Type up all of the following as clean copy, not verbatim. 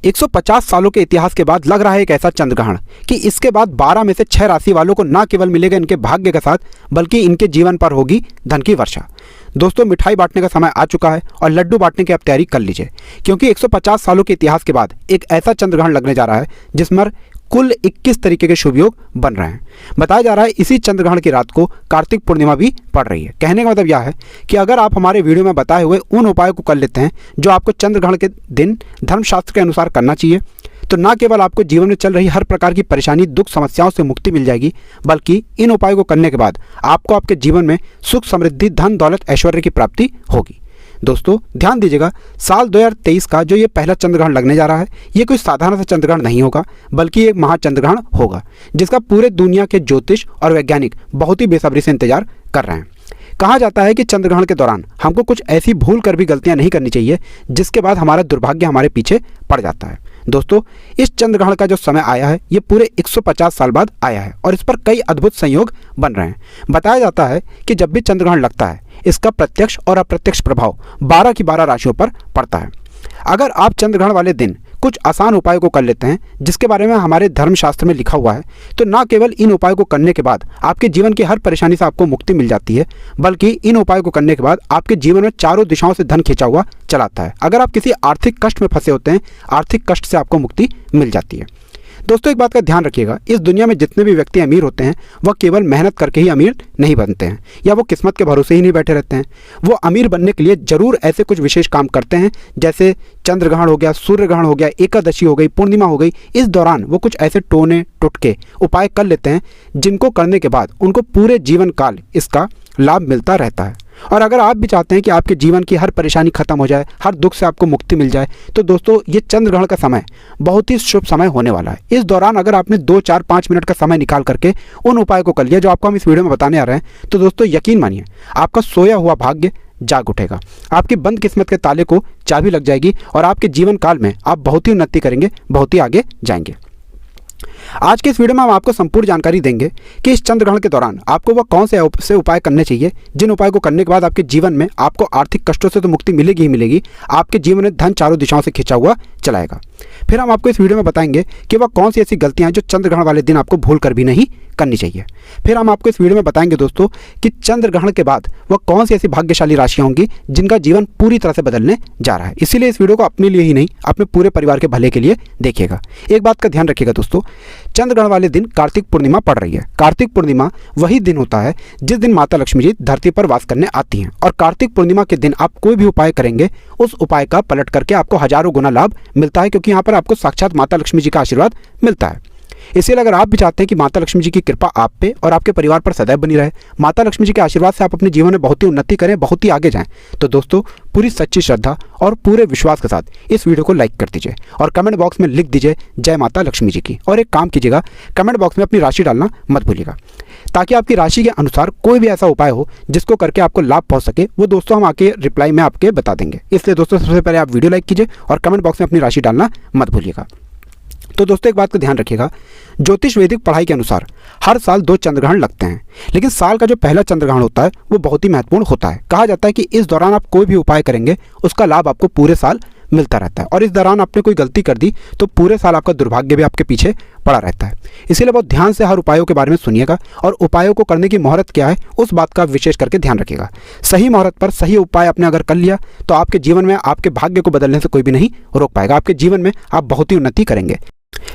150 सालों के इतिहास के बाद लग रहा है एक ऐसा चंद्रग्रहण कि इसके बाद 12 में से 6 राशि वालों को न केवल मिलेगा इनके भाग्य के साथ बल्कि इनके जीवन पर होगी धन की वर्षा। दोस्तों, मिठाई बांटने का समय आ चुका है और लड्डू बांटने की आप तैयारी कर लीजिए, क्योंकि 150 सालों के इतिहास के बाद एक ऐसा चंद्रग्रहण लगने जा रहा है जिसमें कुल 21 तरीके के शुभ योग बन रहे हैं। बताया जा रहा है इसी चंद्रग्रहण की रात को कार्तिक पूर्णिमा भी पड़ रही है। कहने का मतलब यह है कि अगर आप हमारे वीडियो में बताए हुए उन उपायों को कर लेते हैं जो आपको चंद्रग्रहण के दिन धर्मशास्त्र के अनुसार करना चाहिए, तो न केवल आपको जीवन में चल रही हर प्रकार की परेशानी, दुख, समस्याओं से मुक्ति मिल जाएगी, बल्कि इन उपायों को करने के बाद आपको आपके जीवन में सुख, समृद्धि, धन, दौलत, ऐश्वर्य की प्राप्ति होगी। दोस्तों, ध्यान दीजिएगा, साल 2023 का जो ये पहला चंद्रग्रहण लगने जा रहा है, ये कोई साधारण सा चंद्रग्रहण नहीं होगा, बल्कि एक महाचंद्रग्रहण होगा जिसका पूरे दुनिया के ज्योतिष और वैज्ञानिक बहुत ही बेसब्री से इंतजार कर रहे हैं। कहा जाता है कि चंद्रग्रहण के दौरान हमको कुछ ऐसी भूल कर भी गलतियां नहीं करनी चाहिए जिसके बाद हमारा दुर्भाग्य हमारे पीछे पड़ जाता है। दोस्तों, इस चंद्रग्रहण का जो समय आया है ये पूरे 150 साल बाद आया है और इस पर कई अद्भुत संयोग बन रहे हैं। बताया जाता है कि जब भी चंद्रग्रहण लगता है इसका प्रत्यक्ष और अप्रत्यक्ष प्रभाव 12 की 12 राशियों पर पड़ता है। अगर आप चंद्रग्रहण वाले दिन कुछ आसान उपायों को कर लेते हैं जिसके बारे में हमारे धर्मशास्त्र में लिखा हुआ है, तो न केवल इन उपायों को करने के बाद आपके जीवन की हर परेशानी से आपको मुक्ति मिल जाती है, बल्कि इन उपायों को करने के बाद आपके जीवन में चारों दिशाओं से धन खींचा हुआ चलाता है। अगर आप किसी आर्थिक कष्ट में फंसे होते हैं, आर्थिक कष्ट से आपको मुक्ति मिल जाती है। दोस्तों, एक बात का ध्यान रखिएगा, इस दुनिया में जितने भी व्यक्ति अमीर होते हैं वह केवल मेहनत करके ही अमीर नहीं बनते हैं या वो किस्मत के भरोसे ही नहीं बैठे रहते हैं। वो अमीर बनने के लिए जरूर ऐसे कुछ विशेष काम करते हैं, जैसे चंद्रग्रहण हो गया, सूर्य ग्रहण हो गया, एकादशी हो गई, पूर्णिमा हो गई। इस दौरान वो कुछ ऐसे टोने टुटके उपाय कर लेते हैं जिनको करने के बाद उनको पूरे जीवन काल इसका लाभ मिलता रहता है। और अगर आप भी चाहते हैं कि आपके जीवन की हर परेशानी खत्म हो जाए, हर दुख से आपको मुक्ति मिल जाए, तो दोस्तों ये चंद्रग्रहण का समय बहुत ही शुभ समय होने वाला है। इस दौरान अगर आपने 2, 4, 5 मिनट का समय निकाल करके उन उपायों को कर लिया जो आपको हम इस वीडियो में बताने आ रहे हैं, तो दोस्तों यकीन मानिए आपका सोया हुआ भाग्य जाग उठेगा, आपकी बंद किस्मत के ताले को चाबी लग जाएगी और आपके जीवन काल में आप बहुत ही उन्नति करेंगे, बहुत ही आगे जाएंगे। आज के इस वीडियो में हम आपको संपूर्ण जानकारी देंगे कि इस चंद्रग्रहण के दौरान आपको वह कौन से उपाय करने चाहिए जिन उपायों को करने के बाद आपके जीवन में आपको आर्थिक कष्टों से तो मुक्ति मिलेगी ही मिलेगी, आपके जीवन में धन चारों दिशाओं से खिंचा हुआ चलाएगा। फिर हम आपको इस वीडियो में बताएंगे कि वह कौन सी ऐसी गलतियां हैं जो चंद्रग्रहण वाले दिन आपको भूल कर भी नहीं करनी चाहिए। फिर हम आपको इस वीडियो में बताएंगे दोस्तों कि चंद्रग्रहण के बाद वह कौन सी ऐसी भाग्यशाली राशियां होंगी जिनका जीवन पूरी तरह से बदलने जा रहा है। इसीलिए इस वीडियो को अपने लिए ही नहीं, अपने पूरे परिवार के भले के लिए देखिएगा। एक बात का ध्यान रखिएगा दोस्तों, चंद्रग्रहण वाले दिन कार्तिक पूर्णिमा पड़ रही है। कार्तिक पूर्णिमा वही दिन होता है जिस दिन माता लक्ष्मी जी धरती पर वास करने आती हैं, और कार्तिक पूर्णिमा के दिन आप कोई भी उपाय करेंगे उस उपाय का पलट करके आपको हजारों गुना लाभ मिलता है, क्योंकि यहाँ पर आपको साक्षात माता लक्ष्मी जी का आशीर्वाद मिलता है। इसलिए अगर आप भी चाहते हैं कि माता लक्ष्मी जी की कृपा आप पे और आपके परिवार पर सदैव बनी रहे, माता लक्ष्मी जी के आशीर्वाद से आप अपने जीवन में बहुत ही उन्नति करें, बहुत ही आगे जाएं, तो दोस्तों पूरी सच्ची श्रद्धा और पूरे विश्वास के साथ इस वीडियो को लाइक कर दीजिए और कमेंट बॉक्स में लिख दीजिए जय माता लक्ष्मी जी की। और एक काम कीजिएगा, कमेंट बॉक्स में अपनी राशि डालना मत भूलिएगा, ताकि आपकी राशि के अनुसार कोई भी ऐसा उपाय हो जिसको करके आपको लाभ पहुंच सके, वो दोस्तों हम आके रिप्लाई में आपके बता देंगे। इसलिए दोस्तों सबसे पहले आप वीडियो लाइक कीजिए और कमेंट बॉक्स में अपनी राशि डालना मत भूलिएगा। तो दोस्तों एक बात का ध्यान रखिएगा, ज्योतिष वैदिक पढ़ाई के अनुसार हर साल 2 चंद्रग्रहण लगते हैं, लेकिन साल का जो पहला चंद्रग्रहण होता है वो बहुत ही महत्वपूर्ण होता है। कहा जाता है कि इस दौरान आप कोई भी उपाय करेंगे उसका लाभ आपको पूरे साल मिलता रहता है, और इस दौरान आपने कोई गलती कर दी तो पूरे साल आपका दुर्भाग्य भी आपके पीछे पड़ा रहता है। इसीलिए बहुत ध्यान से हर उपायों के बारे में सुनिएगा और उपायों को करने की मुहूर्त क्या है उस बात का विशेष करके ध्यान रखिएगा। सही मुहूर्त पर सही उपाय आपने अगर कर लिया तो आपके जीवन में आपके भाग्य को बदलने से कोई भी नहीं रोक पाएगा, आपके जीवन में आप बहुत ही उन्नति करेंगे।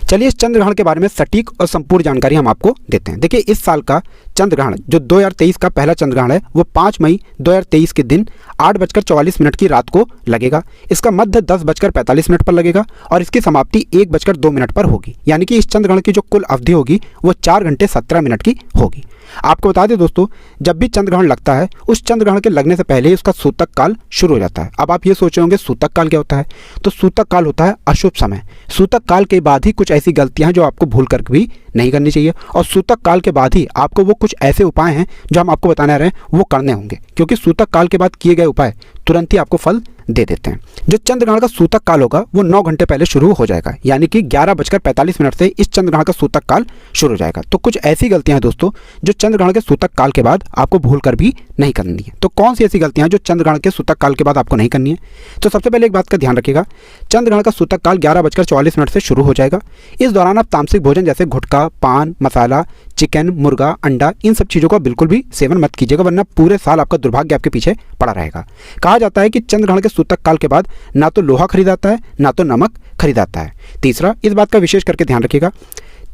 चलिए इस चंद्रग्रहण के बारे में सटीक और संपूर्ण जानकारी हम आपको देते हैं। देखिए, इस साल का चंद्रग्रहण जो 2023 का पहला चंद्रग्रहण है वो 5 मई 2023 के दिन 8:44 की रात को लगेगा। इसका मध्य 10:45 पर लगेगा और इसकी समाप्ति 1:02 पर होगी। यानी कि इस चंद्रग्रहण की जो कुल अवधि होगी वो 4 घंटे 17 मिनट की होगी। आपको बता दें दोस्तों, जब भी चंद्रग्रहण लगता है उस चंद्रग्रहण के लगने से पहले ही उसका सूतक काल शुरू हो जाता है। अब आप ये सोच रहे होंगे सूतक काल क्या होता है, तो सूतक काल होता है अशुभ समय। सूतक काल के बाद ही कुछ ऐसी गलतियां हैं जो आपको भूल कर भी नहीं करनी चाहिए, और सूतक काल के बाद ही आपको वो कुछ ऐसे उपाय हैं जो हम आपको बताने आ रहे हैं वो करने होंगे, क्योंकि सूतक काल के बाद किए गए उपाय तुरंत ही आपको फल दे देते हैं। जो चंद्रग्रहण का सूतक काल होगा वो 9 घंटे पहले शुरू हो जाएगा, यानी कि 11:45 से इस चंद्रग्रहण का सूतक काल शुरू हो जाएगा। तो कुछ ऐसी गलतियां हैं दोस्तों जो चंद्रग्रहण के सूतक काल के बाद आपको भूल कर भी नहीं करनी है। तो कौन सी ऐसी गलतियां हैं जो चंद्रग्रहण के सूतक काल के बाद आपको नहीं करनी है? तो सबसे पहले एक बात का ध्यान रखिएगा, चंद्रग्रहण का सूतक काल 11:44 से शुरू हो जाएगा। इस दौरान आप तामसिक भोजन जैसे गुटखा, पान मसाला, चिकन, मुर्गा, अंडा, इन सब चीज़ों का बिल्कुल भी सेवन मत कीजिएगा, वरना पूरे साल आपका दुर्भाग्य आपके पीछे पड़ा रहेगा। कहा जाता है कि चंद्रग्रहण के सूतक काल के बाद ना तो लोहा खरीदाता है ना तो नमक खरीदाता है। तीसरा, इस बात का विशेष करके ध्यान रखिएगा,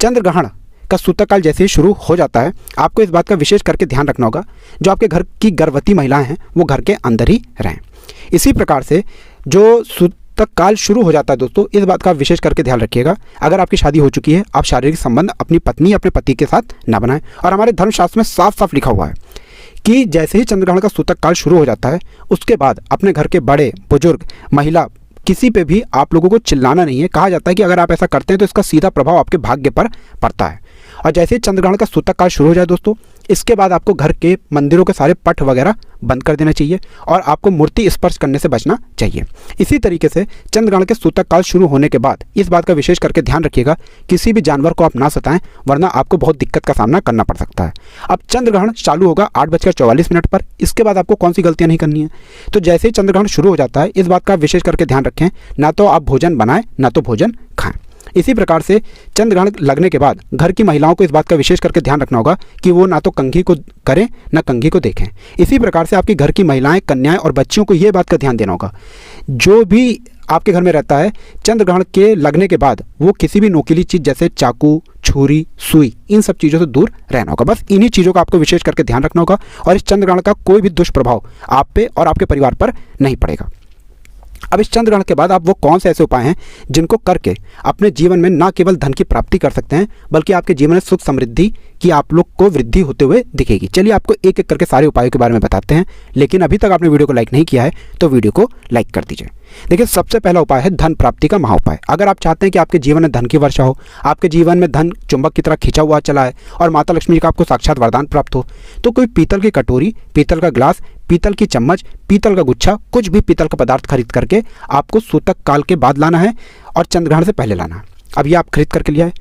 चंद्रग्रहण का सूतक काल जैसे ही शुरू हो जाता है आपको इस बात का विशेष करके ध्यान रखना होगा, जो आपके घर की गर्भवती महिलाएं हैं वो घर के अंदर ही रहें। इसी प्रकार से जो सूतक काल शुरू हो जाता है दोस्तों, इस बात का विशेष करके ध्यान रखिएगा, अगर आपकी शादी हो चुकी है आप शारीरिक संबंध अपनी पत्नी अपने पति के साथ ना बनाएं। और हमारे धर्मशास्त्र में साफ साफ लिखा हुआ है कि जैसे ही चंद्रग्रहण का सूतक काल शुरू हो जाता है उसके बाद अपने घर के बड़े बुजुर्ग, महिला, किसी पे भी आप लोगों को चिल्लाना नहीं है। कहा जाता है कि अगर आप ऐसा करते हैं तो इसका सीधा प्रभाव आपके भाग्य पर पड़ता है। और जैसे ही चंद्रग्रहण का सूतक काल शुरू हो जाए दोस्तों, इसके बाद आपको घर के मंदिरों के सारे पट वगैरह बंद कर देना चाहिए और आपको मूर्ति स्पर्श करने से बचना चाहिए। इसी तरीके से चंद्रग्रहण के सूतक काल शुरू होने के बाद इस बात का विशेष करके ध्यान रखिएगा, किसी भी जानवर को आप ना सताएं, वरना आपको बहुत दिक्कत का सामना करना पड़ सकता है। अब चंद्रग्रहण चालू होगा 8:44 पर, इसके बाद आपको कौन सी गलतियां नहीं करनी है? तो जैसे ही चंद्रग्रहण शुरू हो जाता है इस बात का विशेष करके ध्यान रखें, ना तो आप भोजन बनाएं ना तो भोजन खाएं। इसी प्रकार से चंद्रग्रहण लगने के बाद घर की महिलाओं को इस बात का विशेष करके ध्यान रखना होगा कि वो ना तो कंघी को करें ना कंघी को देखें। इसी प्रकार से आपकी घर की महिलाएं, कन्याएं और बच्चियों को ये बात का ध्यान देना होगा, जो भी आपके घर में रहता है चंद्रग्रहण के लगने के बाद वो किसी भी नोकीली चीज़ जैसे चाकू, छुरी, सुई, इन सब चीज़ों से दूर रहना होगा। बस इन्हीं चीज़ों का आपको विशेष करके ध्यान रखना होगा और इस चंद्रग्रहण का कोई भी दुष्प्रभाव आप पे और आपके परिवार पर नहीं पड़ेगा। अब इस चंद्रग्रहण के बाद आप वो कौन से ऐसे उपाय हैं जिनको करके अपने जीवन में न केवल धन की प्राप्ति कर सकते हैं बल्कि आपके जीवन में सुख समृद्धि की आप लोग को वृद्धि होते हुए दिखेगी। चलिए आपको एक एक करके सारे उपायों के बारे में बताते हैं, लेकिन अभी तक आपने वीडियो को लाइक नहीं किया है तो वीडियो को लाइक कर दीजिए। देखिए, सबसे पहला उपाय है धन प्राप्ति का महाउपाय। अगर आप चाहते हैं कि आपके जीवन में धन की वर्षा हो, आपके जीवन में धन चुंबक की तरह खिंचा हुआ चला है और माता लक्ष्मी का आपको साक्षात वरदान प्राप्त हो, तो कोई पीतल की कटोरी, पीतल का ग्लास, पीतल की चम्मच, पीतल का गुच्छा, कुछ भी पीतल का पदार्थ खरीद करके आपको सूतक काल के बाद लाना है और चंद्रग्रहण से पहले लाना है। अब ये आप खरीद करके लिया है,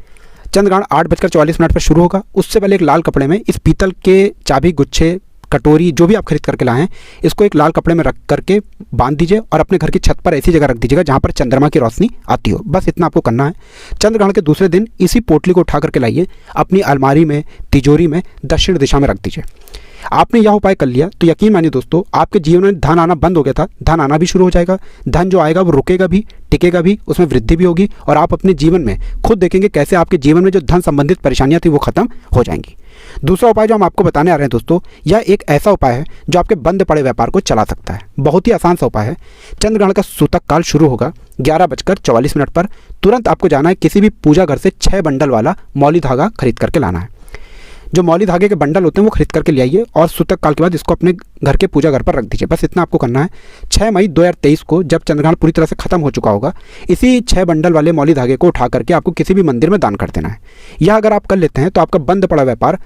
चंद्रग्रहण 8:44 पर शुरू होगा। उससे पहले एक लाल कपड़े में इस पीतल के चाबी, गुच्छे, कटोरी जो भी आप खरीद करके लाए हैं, इसको एक लाल कपड़े में रख करके बांध दीजिए और अपने घर की छत पर ऐसी जगह रख दीजिएगा जहाँ पर चंद्रमा की रोशनी आती हो। बस इतना आपको करना है। चंद्रग्रहण के दूसरे दिन इसी पोटली को उठा करके लाइए, अपनी अलमारी में, तिजोरी में दक्षिण दिशा में रख दीजिए। आपने यह उपाय कर लिया तो यकीन मानिए दोस्तों, आपके जीवन में धन आना बंद हो गया था, धन आना भी शुरू हो जाएगा। धन जो आएगा वो रुकेगा भी, टिकेगा भी, उसमें वृद्धि भी होगी और आप अपने जीवन में खुद देखेंगे कैसे आपके जीवन में जो धन संबंधित परेशानियां थी वो खत्म हो जाएंगी। दूसरा उपाय जो हम आपको बताने आ रहे हैं दोस्तों, यह एक ऐसा उपाय है जो आपके बंद पड़े व्यापार को चला सकता है। बहुत ही आसान सा उपाय है। चंद्रग्रहण का सूतक काल शुरू होगा 11:44 पर। तुरंत आपको जाना है किसी भी पूजा घर से 6 बंडल वाला मौली धागा खरीद करके लाना है। जो मौली धागे के बंडल होते हैं वो खरीद करके ले आइए और सूतक काल के बाद इसको अपने घर के पूजा घर पर रख दीजिए। बस इतना आपको करना है। 6 मई 2023 को जब चंद्रग्रहण पूरी तरह से खत्म हो चुका होगा, इसी 6 बंडल वाले मौली धागे को उठा करके आपको किसी भी मंदिर में दान कर देना है। यह अगर आप कर लेते हैं तो आपका बंद पड़ा व्यापार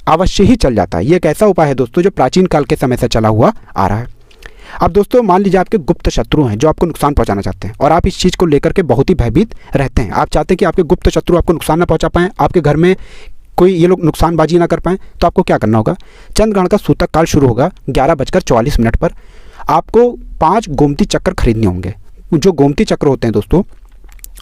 अवश्य ही चल जाता है। ये एक ऐसा उपाय है दोस्तों जो प्राचीन काल के समय से चला हुआ आ रहा है। अब दोस्तों मान लीजिए आपके गुप्त शत्रु हैं जो आपको नुकसान पहुंचाना चाहते हैं और आप इस चीज़ को लेकर के बहुत ही भयभीत रहते हैं। आप चाहते हैं कि आपके गुप्त शत्रु आपको नुकसान ना पहुंचा पाएं, आपके घर में कोई ये लोग नुकसानबाजी ना कर पाएं, तो आपको क्या करना होगा? चंद्रग्रहण का सूतक काल शुरू होगा 11:44 पर। आपको 5 गोमती चक्र खरीदने होंगे। जो गोमती चक्र होते हैं दोस्तों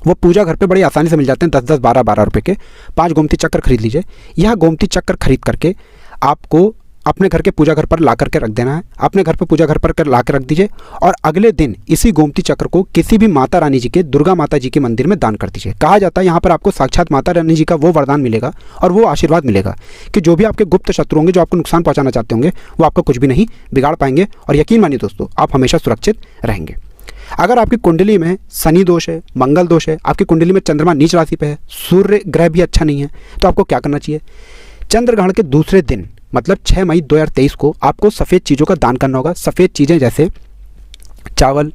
वो पूजा घर पे बड़ी आसानी से मिल जाते हैं, 10-10, 12-12 रुपए के। 5 गोमती चक्र खरीद लीजिए। यह गोमती चक्र खरीद करके आपको अपने घर के पूजा घर पर ला करके रख देना है। अपने घर पे पूजा घर पर ला कर रख दीजिए और अगले दिन इसी गोमती चक्र को किसी भी माता रानी जी के, दुर्गा माता जी के मंदिर में दान कर दीजिए। कहा जाता है यहाँ पर आपको साक्षात माता रानी जी का वो वरदान मिलेगा और वो आशीर्वाद मिलेगा कि जो भी आपके गुप्त शत्रु होंगे, जो आपको नुकसान पहुँचाना चाहते होंगे, वो आपका कुछ भी नहीं बिगाड़ पाएंगे और यकीन मानिए दोस्तों आप हमेशा सुरक्षित रहेंगे। अगर आपकी कुंडली में शनि दोष है, मंगल दोष है, आपकी कुंडली में चंद्रमा नीच राशि पे है, सूर्य ग्रह भी अच्छा नहीं है, तो आपको क्या करना चाहिए? चंद्रग्रहण के दूसरे दिन मतलब 6 मई 2023 को आपको सफ़ेद चीज़ों का दान करना होगा। सफ़ेद चीज़ें जैसे चावल,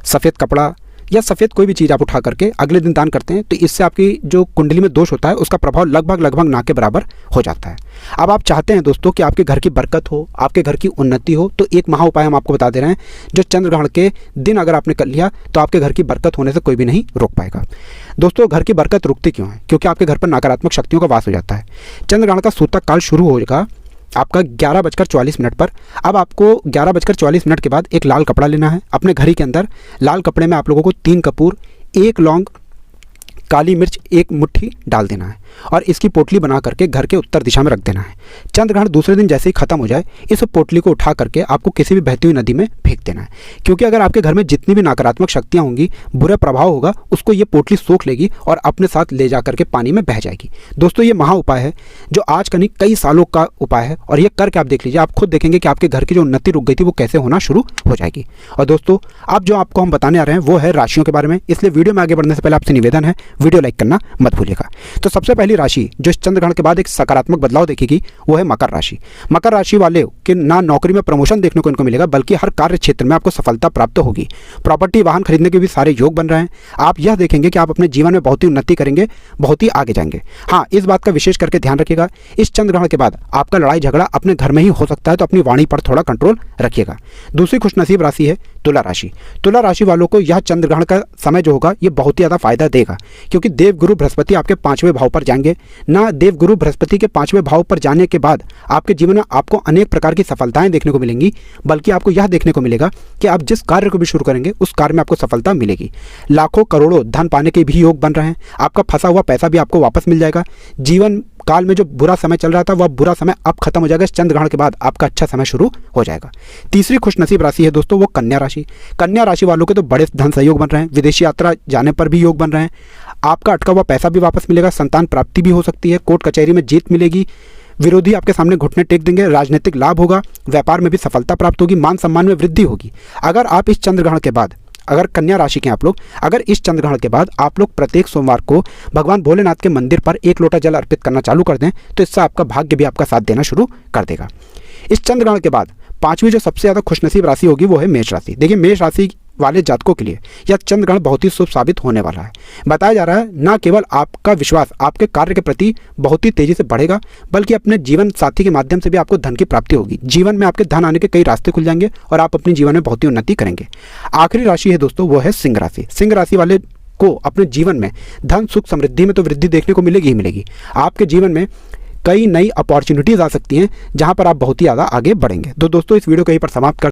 सफ़ेद कपड़ा, या सफ़ेद कोई भी चीज़ आप उठा करके अगले दिन दान करते हैं तो इससे आपकी जो कुंडली में दोष होता है उसका प्रभाव लगभग ना के बराबर हो जाता है। अब आप चाहते हैं दोस्तों कि आपके घर की बरकत हो, आपके घर की उन्नति हो, तो एक महा उपाय हम आपको बता दे रहे हैं जो चंद्र ग्रहण के दिन अगर आपने कर लिया तो आपके घर की बरकत होने से कोई भी नहीं रोक पाएगा। दोस्तों घर की बरकत रुकती क्यों है? क्योंकि आपके घर पर नकारात्मक शक्तियों का वास हो जाता है। चंद्र ग्रहण का सूतक काल शुरू होगा आपका 11:44 पर। अब आपको 11:44 के बाद एक लाल कपड़ा लेना है। अपने घड़ी के अंदर लाल कपड़े में आप लोगों को 3 कपूर, 1 लौंग, काली मिर्च 1 मुट्ठी डाल देना है और इसकी पोटली बना करके घर के उत्तर दिशा में रख देना है। चंद्र ग्रहण दूसरे दिन जैसे ही खत्म हो जाए इस पोटली को उठा करके आपको किसी भी बहती हुई नदी में फेंक देना है, क्योंकि अगर आपके घर में जितनी भी नकारात्मक शक्तियाँ होंगी, बुरा प्रभाव होगा, उसको ये पोटली सोख लेगी और अपने साथ ले जा करके पानी में बह जाएगी। दोस्तों ये महा उपाय है जो आज का नहीं कई सालों का उपाय है और ये करके आप देख लीजिए, आप खुद देखेंगे कि आपके घर की जो उन्नति रुक गई थी वो कैसे होना शुरू हो जाएगी। और दोस्तों अब जो आपको हम बताने आ रहे हैं वो है राशियों के बारे में, इसलिए वीडियो में आगे बढ़ने से पहले आपसे निवेदन है वीडियो लाइक करना मत भूलिएगा। तो सबसे पहली राशि जो इस चंद्र ग्रहण के बाद एक सकारात्मक बदलाव देखेगी वो है मकर राशि। मकर राशि वाले कि ना नौकरी में प्रमोशन देखने को इनको मिलेगा, बल्कि हर कार्य क्षेत्र में आपको सफलता प्राप्त होगी। प्रॉपर्टी वाहन खरीदने के भी सारे योग बन रहे हैं। आप यह देखेंगे कि आप अपने जीवन में बहुत ही उन्नति करेंगे, बहुत ही आगे जाएंगे। हाँ, इस बात का विशेष करके ध्यान रखिएगा, इस चंद्र ग्रहण के बाद आपका लड़ाई झगड़ा अपने घर में ही हो सकता है, तो अपनी वाणी पर थोड़ा कंट्रोल रखिएगा। दूसरी खुशनसीब राशि है तुला राशि। तुला राशि वालों को यह चंद्र ग्रहण का समय जो होगा ये बहुत ही ज़्यादा फायदा देगा, क्योंकि देवगुरु बृहस्पति आपके 5वें भाव पर जाएंगे ना। देवगुरु बृहस्पति के 5वें भाव पर जाने के बाद आपके जीवन में आपको अनेक प्रकार की सफलताएं देखने को मिलेंगी, बल्कि आपको यह देखने को मिलेगा कि आप जिस कार्य को भी शुरू करेंगे उस कार्य में आपको सफलता मिलेगी। लाखों करोड़ों धन पाने के भी योग बन रहे हैं। आपका फंसा हुआ पैसा भी आपको वापस मिल जाएगा। जीवन काल में जो बुरा समय चल रहा था वह बुरा समय अब खत्म हो जाएगा। इस चंद्र ग्रहण के बाद आपका अच्छा समय शुरू हो जाएगा। तीसरी खुशनसीब राशि है दोस्तों वो कन्या राशि। कन्या राशि वालों के तो बड़े धन सहयोग बन रहे हैं, विदेशी यात्रा जाने पर भी योग बन रहे हैं। आपका अटका हुआ पैसा भी वापस मिलेगा, संतान प्राप्ति भी हो सकती है, कोर्ट कचहरी में जीत मिलेगी, विरोधी आपके सामने घुटने टेक देंगे, राजनीतिक लाभ होगा, व्यापार में भी सफलता प्राप्त होगी, मान सम्मान में वृद्धि होगी। अगर आप इस चंद्र ग्रहण के बाद, अगर कन्या राशि के आप लोग, अगर इस चंद्र ग्रहण के बाद आप लोग प्रत्येक सोमवार को भगवान भोलेनाथ के मंदिर पर 1 लोटा जल अर्पित करना चालू कर दें तो इससे आपका भाग्य भी आपका साथ देना शुरू कर देगा। इस चंद्र ग्रहण के बाद 5वीं जो सबसे ज़्यादा खुशनसीब राशि होगी वो है मेष राशि। देखिए मेष राशि वाले जातकों के लिए यह चंद्र ग्रहण बहुत ही शुभ साबित होने वाला है। बताया जा रहा है न केवल आपका विश्वास आपके कार्य के प्रति बहुत ही तेजी से बढ़ेगा, बल्कि अपने जीवन साथी के माध्यम से भी आपको धन की प्राप्ति होगी। जीवन में आपके धन आने के कई रास्ते खुल जाएंगे और आप अपने जीवन में बहुत ही उन्नति करेंगे। आखिरी राशि है दोस्तों वो है सिंह राशि। सिंह राशि वाले को अपने जीवन में धन सुख समृद्धि में तो वृद्धि देखने को मिलेगी ही मिलेगी। आपके जीवन में कई नई अपॉर्चुनिटीज़ आ सकती हैं जहां पर आप बहुत ही ज़्यादा आगे बढ़ेंगे। तो दोस्तों इस वीडियो को यहीं पर समाप्त कर